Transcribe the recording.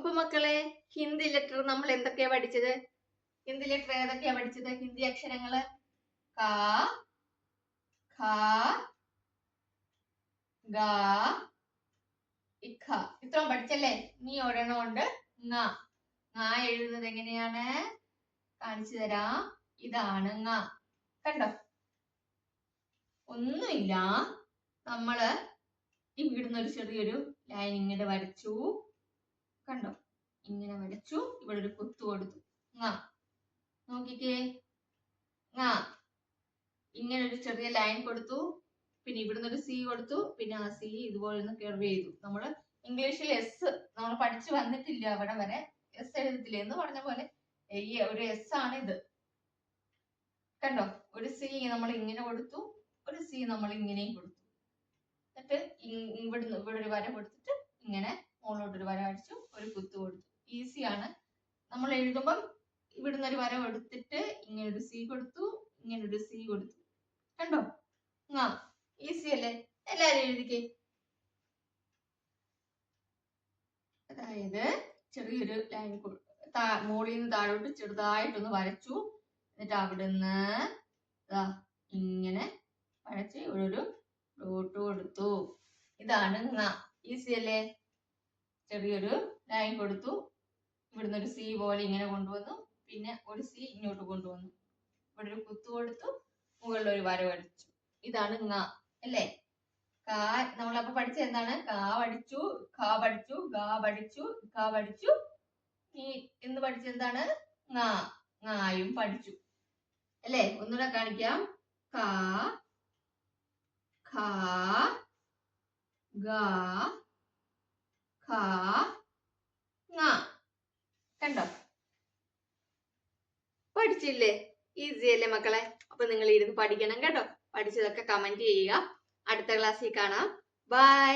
അപ്പൊ മക്കളെ, ഹിന്ദി ലെറ്റർ നമ്മൾ എന്തൊക്കെയാ പഠിച്ചത്? ഹിന്ദി ലെറ്റർ ഏതൊക്കെയാ പഠിച്ചത്? ഹിന്ദി അക്ഷരങ്ങള് ക, ഖ, ഗ, ഇഖ. ഇത്രയും പഠിച്ചല്ലേ? നീ ഒരെണ്ണം ഉണ്ട് ങ. ങ എഴുതുന്നത് എങ്ങനെയാണ്? കാണിച്ചു തരാം. ഇതാണ് ങ. കണ്ടോ? ഒന്നുമില്ല, നമ്മള് ഇവിടുന്ന് ഒരു ചെറിയൊരു ലൈൻ ഇങ്ങനെ വരച്ചു. കണ്ടോ? ഇങ്ങനെ വരച്ചു. ഇവിടെ ഒരു കുത്തു കൊടുത്തു. ങ. നോക്കിക്കേ, ങ. ഇങ്ങനെ ഒരു ചെറിയ ലൈൻ കൊടുത്തു. പിന്നെ ഇവിടുന്ന് ഒരു സി കൊടുത്തു. പിന്നെ ആ സി ഇതുപോലെ ഒന്ന് കർവ് ചെയ്തു. നമ്മള് ഇംഗ്ലീഷിൽ എസ് നമ്മൾ പഠിച്ചു വന്നിട്ടില്ല അവിടെ വരെ. എസ് എഴുതത്തില്ല എന്ന് പറഞ്ഞ പോലെ ഈ ഒരു എസ് ആണ് ഇത്. കണ്ടോ? ഒരു സി നമ്മൾ ഇങ്ങനെ കൊടുത്തു, ഒരു സി നമ്മൾ ഇങ്ങനെയും കൊടുത്തു. എന്നിട്ട് ഇവിടുന്ന് ഇവിടെ ഒരു വര കൊടുത്തിട്ട് ഇങ്ങനെ മുകളിലോട്ടൊരു വര അടിച്ചു, ഒരു കുത്തു കൊടുത്തു. ഈസിയാണ്. നമ്മൾ എഴുതുമ്പം ഇവിടുന്ന് ഒരു വര കൊടുത്തിട്ട് ഇങ്ങനെ ഒരു സി കൊടുത്തു, ഇങ്ങനെ ഒരു സി കൊടുത്തു. കണ്ടോ? ആ ഈസി അല്ലേ? എല്ലാരും എഴുതിക്കേ. അതായത് ചെറിയൊരു ലൈൻ മുകളിൽ നിന്ന് താഴോട്ട് ചെറുതായിട്ടൊന്ന് വരച്ചു. എന്നിട്ട് അവിടുന്ന് ഇങ്ങനെ വരച്ച് ഇവിടെ ഒരു ഡോട്ട് കൊടുത്തു. ഇതാണ് ങ. ഈസി അല്ലേ? ചെറിയൊരു ലൈൻ കൊടുത്തു, ഇവിടുന്ന് ഒരു സി പോലെ ഇങ്ങനെ കൊണ്ടുവന്നു, പിന്നെ ഒരു സി ഇങ്ങോട്ട് കൊണ്ടുവന്നു, ഇവിടെ ഒരു കുത്തു കൊടുത്തു, മുകളിൽ ഒരു വര വരച്ചു. ഇതാണ് ങ അല്ലേ? കാ നമ്മളപ്പോ പഠിച്ചത് എന്താണ്? കാ പഠിച്ചു, ഖ പഠിച്ചു, ഗ പഠിച്ചു, ഖ പഠിച്ചു. ഈ ഇന്ന് പഠിച്ചത് എന്താണ്? ങ. ങയും പഠിച്ചു അല്ലേ? ഒന്നുകൂടെ കാണിക്കാം. കാ, ഖ, ഗ, ഖ, ങ. കണ്ടോ? പഠിച്ചില്ലേ? ഈസി അല്ലേ മക്കളെ? അപ്പൊ നിങ്ങൾ ഇരുന്ന് പഠിക്കണം കേട്ടോ. പഠിച്ചതൊക്കെ കമന്റ് ചെയ്യുക. അടുത്ത ക്ലാസ്സിൽ കാണാം. ബൈ.